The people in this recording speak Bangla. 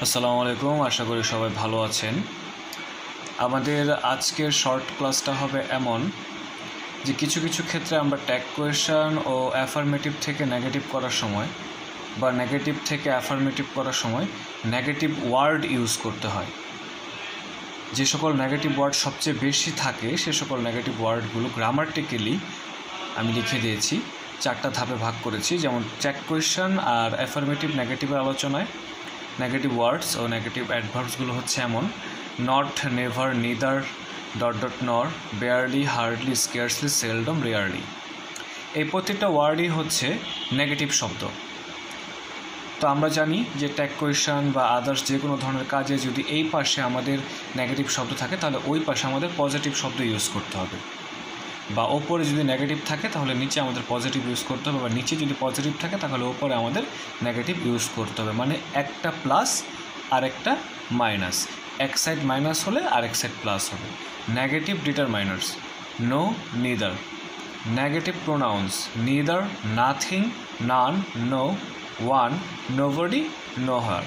আসসালামু আলাইকুম, আশা করি সবাই ভালো আছেন। আমাদের আজকের শর্ট ক্লাসটা হবে এমন যে কিছু কিছু ক্ষেত্রে আমরা ট্যাগ কোয়েশ্চন ও অ্যাফার্মেটিভ থেকে নেগেটিভ করার সময় বা নেগেটিভ থেকে অ্যাফার্মেটিভ করার সময় নেগেটিভ ওয়ার্ড ইউজ করতে হয়। যে সকল নেগেটিভ ওয়ার্ড সবচেয়ে বেশি থাকে সে সকল নেগেটিভ ওয়ার্ডগুলো গ্রামাটিক্যালি আমি লিখে দিয়েছি, 4টা ধাপে ভাগ করেছি। যেমন ট্যাগ কোয়েশ্চন আর অ্যাফার্মেটিভ নেগেটিভের আলোচনায় নেগেটিভ ওয়ার্ডস ও নেগেটিভ অ্যাডভার্বসগুলো হচ্ছে এমন: নট, নেভার, নিদার, নর, barely, hardly, scarcely, seldom, rarely. এই প্রত্যেকটা ওয়ার্ডই হচ্ছে নেগেটিভ শব্দ। তো আমরা জানি যে ট্যাগ কোয়েশ্চন বা আদার্স যে কোনো ধরনের কাজে যদি এই পাশে আমাদের নেগেটিভ শব্দ থাকে তাহলে ওই পাশে আমাদের পজিটিভ শব্দ ইউজ করতে হবে, বা ওপরে যদি নেগেটিভ থাকে তাহলে নিচে আমাদের পজিটিভ ইউজ করতে হবে, বা নিচে যদি পজিটিভ থাকে তাহলে ওপরে আমাদের নেগেটিভ ইউজ করতে হবে। মানে একটা প্লাস আর একটা মাইনাস, এক সাইড মাইনাস হলে আরেক সাইড প্লাস হবে। Negative determiners: no, neither. Negative pronouns: neither, nothing, none, no, one, nobody, নোহার।